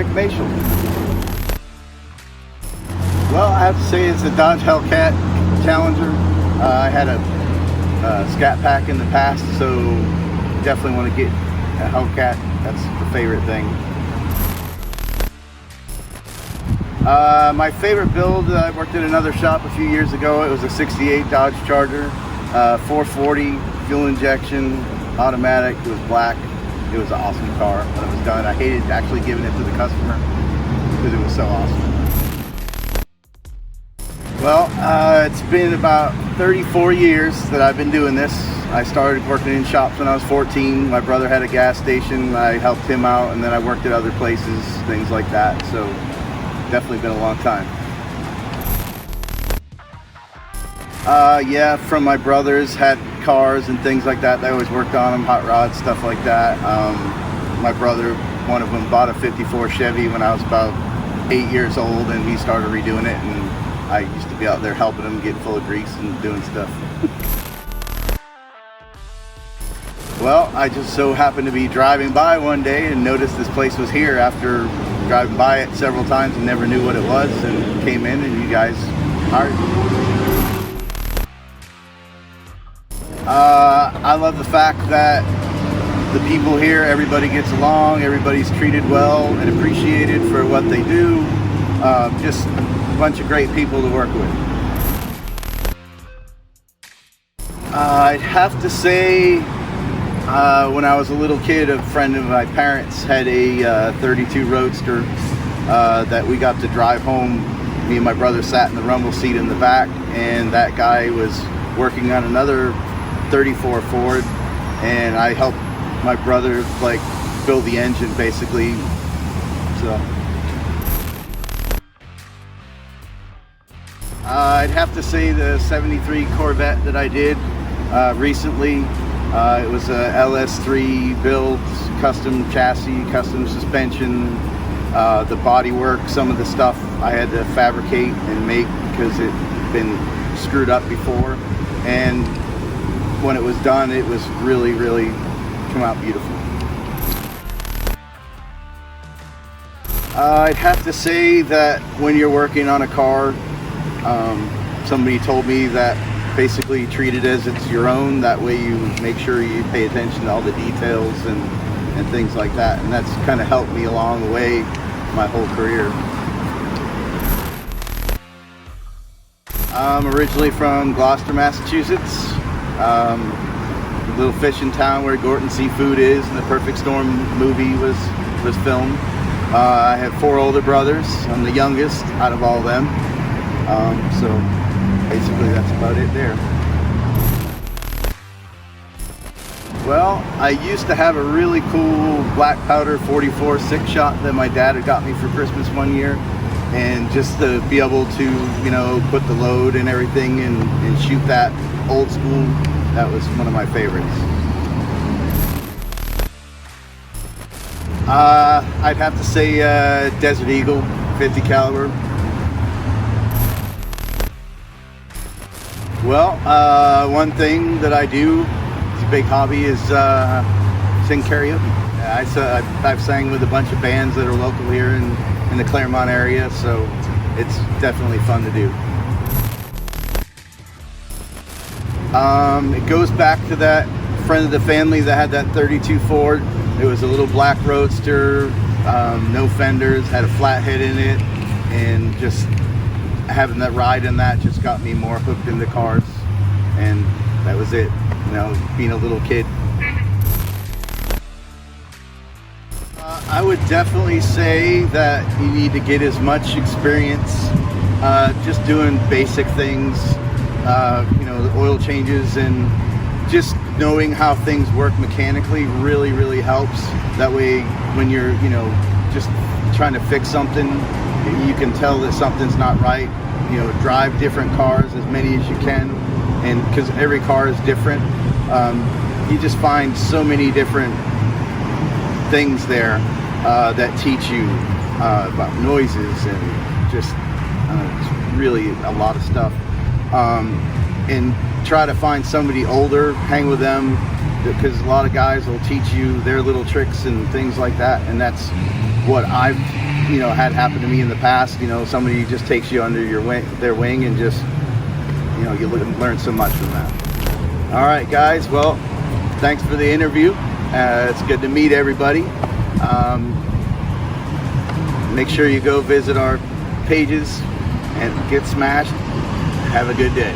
automatic Maciel. Well, I have to say it's a Dodge Hellcat Challenger. I had a Scat Pack in the past, so definitely want to get a Hellcat. That's the favorite thing. My favorite build, I worked in another shop a few years ago. It was a 68 Dodge Charger, 440, fuel injection, automatic. It was black. It was an awesome car when it was done. I hated actually giving it to the customer because it was so awesome. Well, it's been about 34 years that I've been doing this. I started working in shops when I was 14. My brother had a gas station. I helped him out, and then I worked at other places, things like that. So definitely been a long time. Yeah, from my brothers, had cars and things like that. They always worked on them, hot rods, stuff like that. My brother, one of them, bought a 54 Chevy when I was about 8 years old, and he started redoing it, and I used to be out there helping him get full of grease and doing stuff. Well, I just so happened to be driving by one day and noticed this place was here after driving by it several times and never knew what it was, and came in and you guys hired me. I love the fact that the people here, everybody gets along, everybody's treated well and appreciated for what they do. Just a bunch of great people to work with. I'd have to say, when I was a little kid, a friend of my parents had a 32 Roadster that we got to drive home. Me and my brother sat in the rumble seat in the back, and that guy was working on another 34 Ford, and I helped my brother like build the engine basically. So I'd have to say the 73 Corvette that I did recently. It was a LS3 build, custom chassis, custom suspension, the body work, some of the stuff I had to fabricate and make because it had been screwed up before, and when it was done, it was really come out beautiful. I'd have to say that when you're working on a car, somebody told me that basically treat it as it's your own. That way you make sure you pay attention to all the details and things like that, and that's kind of helped me along the way my whole career. I'm originally from Gloucester, Massachusetts. A little fishing town where Gorton Seafood is, and the Perfect Storm movie was filmed. I have 4 older brothers. I'm the youngest out of all of them. So basically that's about it there. Well, I used to have a really cool black powder 44 6-shot that my dad had got me for Christmas one year, and just to be able to, you know, put the load and everything and shoot that old school, that was one of my favorites. I'd have to say Desert Eagle 50 caliber. Well, one thing that I do, it's a big hobby, is sing karaoke. I've sang with a bunch of bands that are local here in the Claremont area, so it's definitely fun to do. It goes back to that friend of the family that had that 32 Ford. It was a little black Roadster, no fenders, had a flathead in it, and just having that ride in that just got me more hooked into cars, and that was it, you know, being a little kid. I would definitely say that you need to get as much experience just doing basic things, you know, the oil changes, and just knowing how things work mechanically really helps. That way when you're, you know, just trying to fix something, you can tell that something's not right. You know, drive different cars, as many as you can, and because every car is different, you just find so many different things there that teach you about noises and just really a lot of stuff. And try to find somebody older, hang with them, because a lot of guys will teach you their little tricks and things like that, and that's what I've you know, had happened to me in the past. You know, somebody just takes you under their wing, and just, you know, you learn so much from that. All right, guys. Well, thanks for the interview. It's good to meet everybody. Make sure you go visit our pages and get smashed. Have a good day.